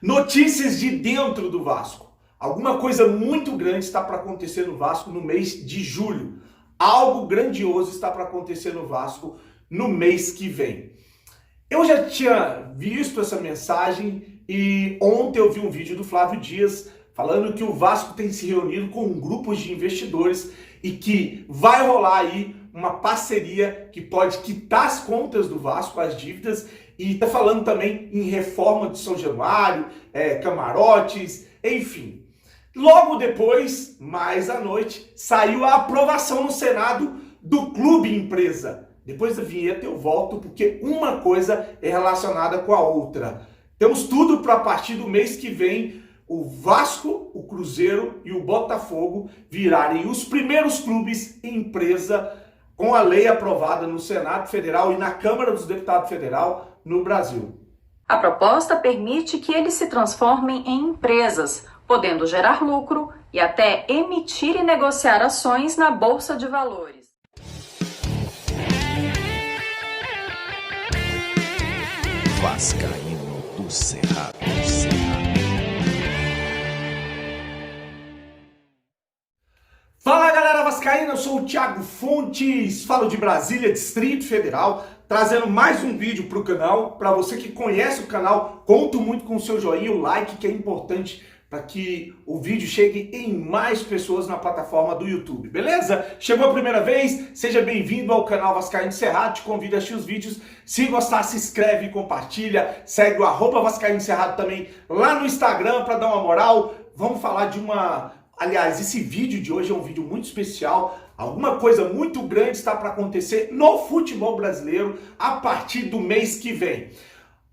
Notícias de dentro do Vasco. Alguma coisa muito grande está para acontecer no Vasco no mês de julho. Algo grandioso está para acontecer no Vasco no mês que vem. Eu já tinha visto essa mensagem e ontem eu vi um vídeo do Flávio Dias falando que o Vasco tem se reunido com grupos de investidores e que vai rolar aí uma parceria que pode quitar as contas do Vasco, as dívidas, e está falando também em reforma de São Januário, camarotes, enfim. Logo depois, mais à noite, saiu a aprovação no Senado do Clube Empresa. Depois da vinheta eu volto, porque uma coisa é relacionada com a outra. Temos tudo para a partir do mês que vem o Vasco, o Cruzeiro e o Botafogo virarem os primeiros clubes empresa com a lei aprovada no Senado Federal e na Câmara dos Deputados Federal no Brasil. A proposta permite que eles se transformem em empresas, podendo gerar lucro e até emitir e negociar ações na Bolsa de Valores. Vascaíno do Cerrado. Fala galera vascaína, eu sou o Thiago Fontes, falo de Brasília, Distrito Federal, trazendo mais um vídeo para o canal. Para você que conhece o canal, conto muito com o seu joinha, o like, que é importante para que o vídeo chegue em mais pessoas na plataforma do YouTube, beleza? Chegou a primeira vez? Seja bem-vindo ao canal Vascaíno Cerrado, te convido a assistir os vídeos. Se gostar, se inscreve e compartilha, segue o @Vascaíno Cerrado também lá no Instagram para dar uma moral. Vamos falar de Aliás, esse vídeo de hoje é um vídeo muito especial. Alguma coisa muito grande está para acontecer no futebol brasileiro a partir do mês que vem.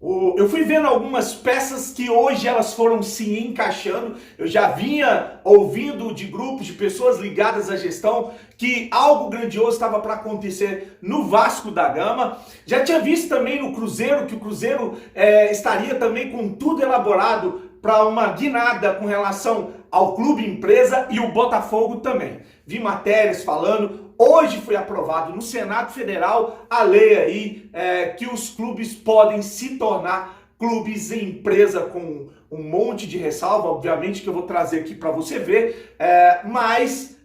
Eu fui vendo algumas peças que hoje elas foram se encaixando. Eu já vinha ouvindo de grupos, de pessoas ligadas à gestão, que algo grandioso estava para acontecer no Vasco da Gama. Já tinha visto também no Cruzeiro, que o Cruzeiro estaria também com tudo elaborado para uma guinada com relação ao clube empresa, e o Botafogo também. Vi matérias falando, hoje foi aprovado no Senado Federal a lei aí que os clubes podem se tornar clubes empresa, com um monte de ressalva, obviamente, que eu vou trazer aqui para você ver, mas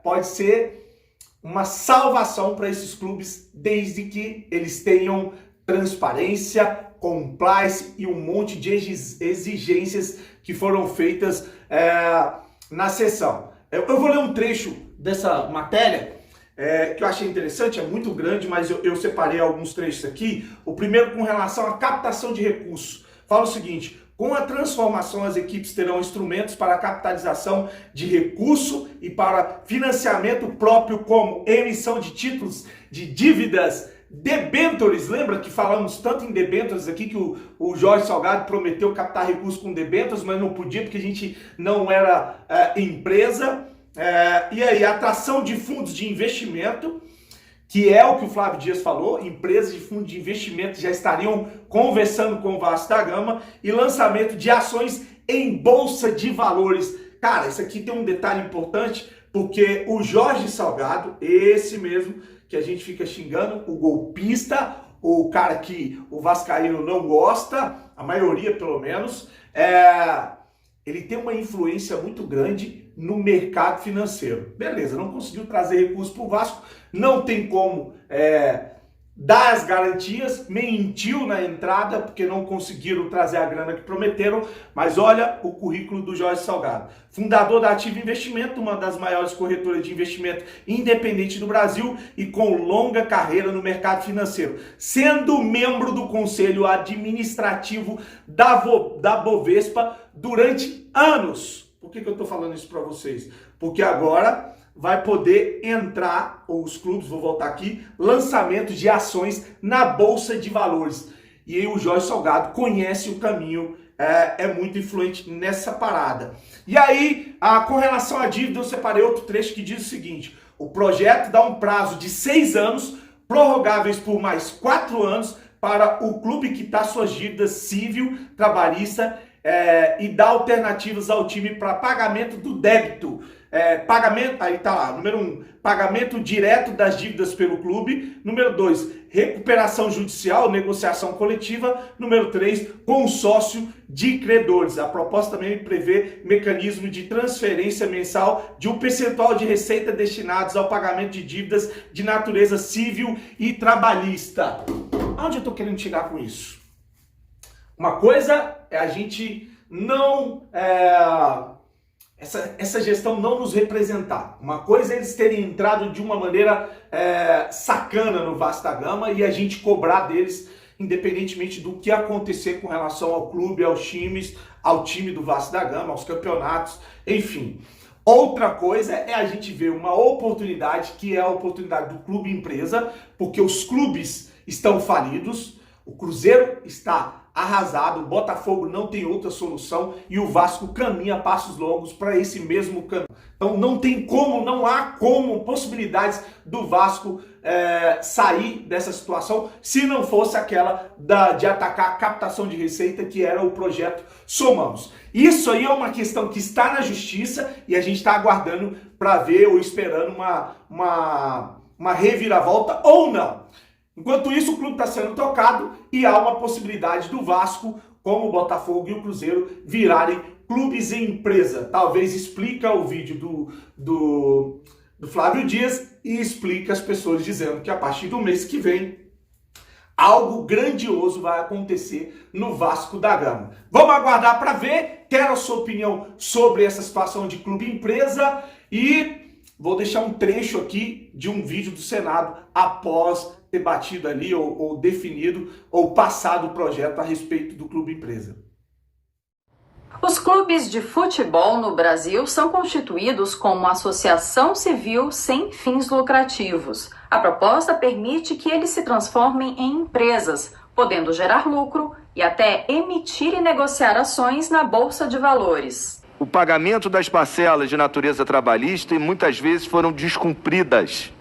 pode ser uma salvação para esses clubes, desde que eles tenham transparência, compliance e um monte de exigências que foram feitas na sessão. Eu vou ler um trecho dessa matéria que eu achei interessante, é muito grande, mas eu separei alguns trechos aqui. O primeiro com relação à captação de recursos. Fala o seguinte: com a transformação, as equipes terão instrumentos para a capitalização de recurso e para financiamento próprio, como emissão de títulos de dívidas, debêntures. Lembra que falamos tanto em debêntures aqui, que o Jorge Salgado prometeu captar recursos com debêntures, mas não podia porque a gente não era empresa. E aí, atração de fundos de investimento, que é o que o Flávio Dias falou, empresas de fundo de investimento já estariam conversando com o Vasco da Gama, e lançamento de ações em Bolsa de Valores. Cara, isso aqui tem um detalhe importante, porque o Jorge Salgado, esse mesmo que a gente fica xingando, o golpista, o cara que o vascaíno não gosta, a maioria pelo menos, ele tem uma influência muito grande no mercado financeiro. Beleza, não conseguiu trazer recursos para o Vasco, não tem como dar as garantias, mentiu na entrada porque não conseguiram trazer a grana que prometeram, mas olha o currículo do Jorge Salgado. Fundador da Ativa Investimento, uma das maiores corretoras de investimento independente do Brasil e com longa carreira no mercado financeiro, sendo membro do Conselho Administrativo da Bovespa durante anos. Por que eu estou falando isso para vocês? Porque agora vai poder entrar, ou os clubes, vou voltar aqui, lançamento de ações na Bolsa de Valores. E aí o Jorge Salgado conhece o caminho, é muito influente nessa parada. E aí, com relação à dívida, eu separei outro trecho que diz o seguinte: o projeto dá um prazo de 6 anos, prorrogáveis por mais 4 anos, para o clube quitar suas dívidas civil, trabalhista, e dá alternativas ao time para pagamento do débito. pagamento, aí tá lá, número 1, pagamento direto das dívidas pelo clube. Número 2, recuperação judicial, negociação coletiva. Número 3, consórcio de credores. A proposta também prevê mecanismo de transferência mensal de um percentual de receita destinados ao pagamento de dívidas de natureza civil e trabalhista. Aonde eu estou querendo chegar com isso? Uma coisa é a gente não... Essa gestão não nos representar. Uma coisa é eles terem entrado de uma maneira sacana no Vasco da Gama e a gente cobrar deles, independentemente do que acontecer com relação ao clube, aos times, ao time do Vasco da Gama, aos campeonatos, enfim. Outra coisa é a gente ver uma oportunidade, que é a oportunidade do clube empresa, porque os clubes estão falidos, o Cruzeiro está arrasado, o Botafogo não tem outra solução e o Vasco caminha a passos longos para esse mesmo caminho. Então não há como possibilidades do Vasco sair dessa situação se não fosse aquela de atacar a captação de receita, que era o projeto Somamos. Isso aí é uma questão que está na justiça e a gente está aguardando para ver ou esperando uma reviravolta ou não. Enquanto isso, o clube está sendo tocado e há uma possibilidade do Vasco, como o Botafogo e o Cruzeiro, virarem clubes em empresa. Talvez explica o vídeo do Flávio Dias e explica as pessoas dizendo que a partir do mês que vem algo grandioso vai acontecer no Vasco da Gama. Vamos aguardar para ver. Quero a sua opinião sobre essa situação de clube empresa e vou deixar um trecho aqui de um vídeo do Senado após ter batido ali ou definido ou passado o projeto a respeito do clube empresa. Os clubes de futebol no Brasil são constituídos como associação civil sem fins lucrativos. A proposta permite que eles se transformem em empresas, podendo gerar lucro e até emitir e negociar ações na Bolsa de Valores. O pagamento das parcelas de natureza trabalhista muitas vezes foram descumpridas.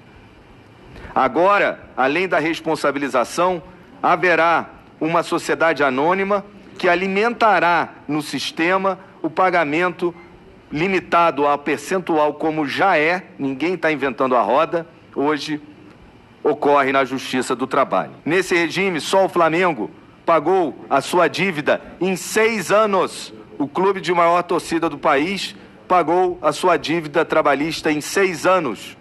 Agora, além da responsabilização, haverá uma sociedade anônima que alimentará no sistema o pagamento limitado a percentual, como já é, ninguém está inventando a roda, hoje ocorre na Justiça do Trabalho. Nesse regime, só o Flamengo pagou a sua dívida em 6 anos. O clube de maior torcida do país pagou a sua dívida trabalhista em 6 anos.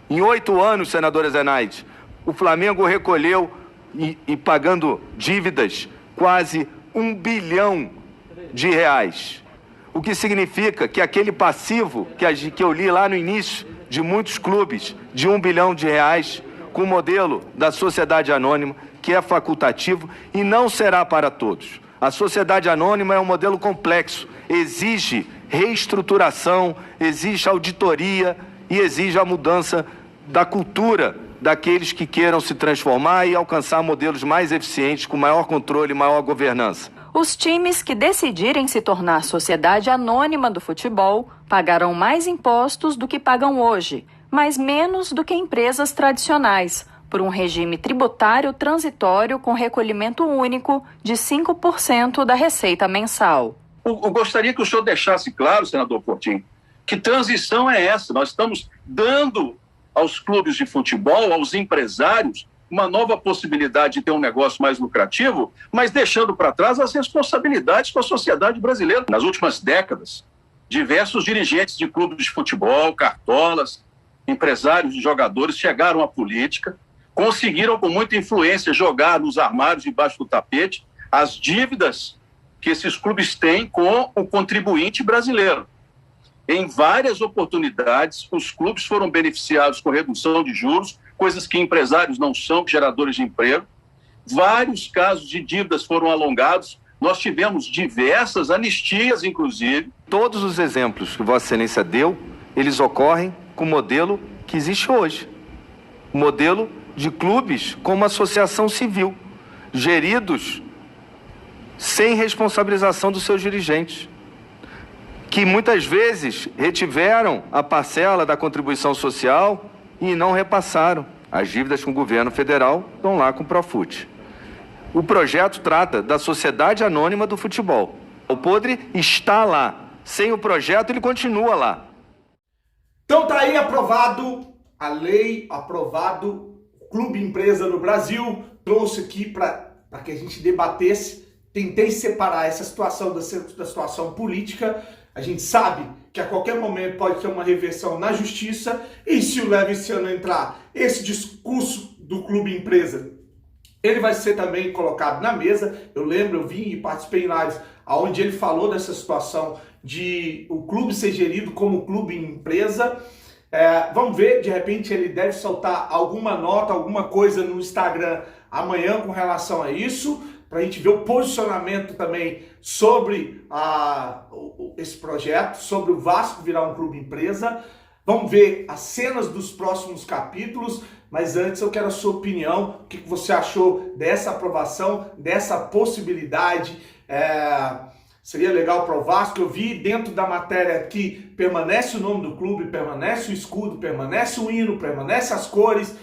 Em 8 anos, senadora Zenaide, o Flamengo recolheu, e pagando dívidas, quase R$1 bilhão. O que significa que aquele passivo que eu li lá no início, de muitos clubes, de R$1 bilhão, com o modelo da sociedade anônima, que é facultativo e não será para todos. A sociedade anônima é um modelo complexo, exige reestruturação, exige auditoria e exige a mudança da cultura daqueles que queiram se transformar e alcançar modelos mais eficientes, com maior controle e maior governança. Os times que decidirem se tornar sociedade anônima do futebol pagarão mais impostos do que pagam hoje, mas menos do que empresas tradicionais, por um regime tributário transitório com recolhimento único de 5% da receita mensal. Eu gostaria que o senhor deixasse claro, senador Portinho, que transição é essa? Nós estamos dando aos clubes de futebol, aos empresários, uma nova possibilidade de ter um negócio mais lucrativo, mas deixando para trás as responsabilidades com a sociedade brasileira. Nas últimas décadas, diversos dirigentes de clubes de futebol, cartolas, empresários de jogadores chegaram à política, conseguiram com muita influência jogar nos armários debaixo do tapete as dívidas que esses clubes têm com o contribuinte brasileiro. Em várias oportunidades, os clubes foram beneficiados com redução de juros, coisas que empresários não são, geradores de emprego. Vários casos de dívidas foram alongados. Nós tivemos diversas anistias, inclusive. Todos os exemplos que Vossa Excelência deu, eles ocorrem com o modelo que existe hoje. O modelo de clubes como associação civil, geridos sem responsabilização dos seus dirigentes, que muitas vezes retiveram a parcela da contribuição social e não repassaram. As dívidas com o governo federal estão lá com o Profut. O projeto trata da sociedade anônima do futebol. O podre está lá. Sem o projeto, ele continua lá. Então tá aí aprovado a lei, aprovado o Clube Empresa no Brasil. Trouxe aqui para que a gente debatesse. Tentei separar essa situação da situação política. A gente sabe que a qualquer momento pode ter uma reversão na justiça. E se o Levinciano entrar, esse discurso do Clube Empresa, ele vai ser também colocado na mesa. Eu lembro, eu vim e participei em lives onde ele falou dessa situação de o clube ser gerido como clube empresa. Vamos ver, de repente ele deve soltar alguma nota, alguma coisa no Instagram amanhã com relação a isso, para a gente ver o posicionamento também sobre esse projeto, sobre o Vasco virar um clube empresa. Vamos ver as cenas dos próximos capítulos, mas antes eu quero a sua opinião. O que você achou dessa aprovação, dessa possibilidade? Seria legal para o Vasco. Eu vi dentro da matéria que permanece o nome do clube, permanece o escudo, permanece o hino, permanece as cores.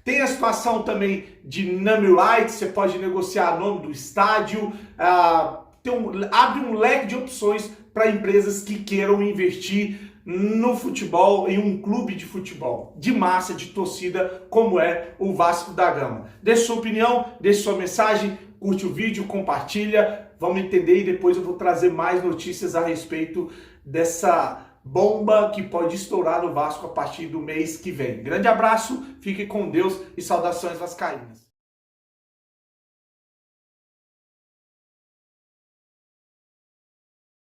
Tem a situação também de name rights, você pode negociar o nome do estádio. Abre um leque de opções para empresas que queiram investir no futebol, em um clube de futebol, de massa, de torcida, como é o Vasco da Gama. Deixe sua opinião, deixe sua mensagem, curte o vídeo, compartilha, vamos entender e depois eu vou trazer mais notícias a respeito dessa bomba que pode estourar no Vasco a partir do mês que vem. Grande abraço, fique com Deus e saudações vascaínas.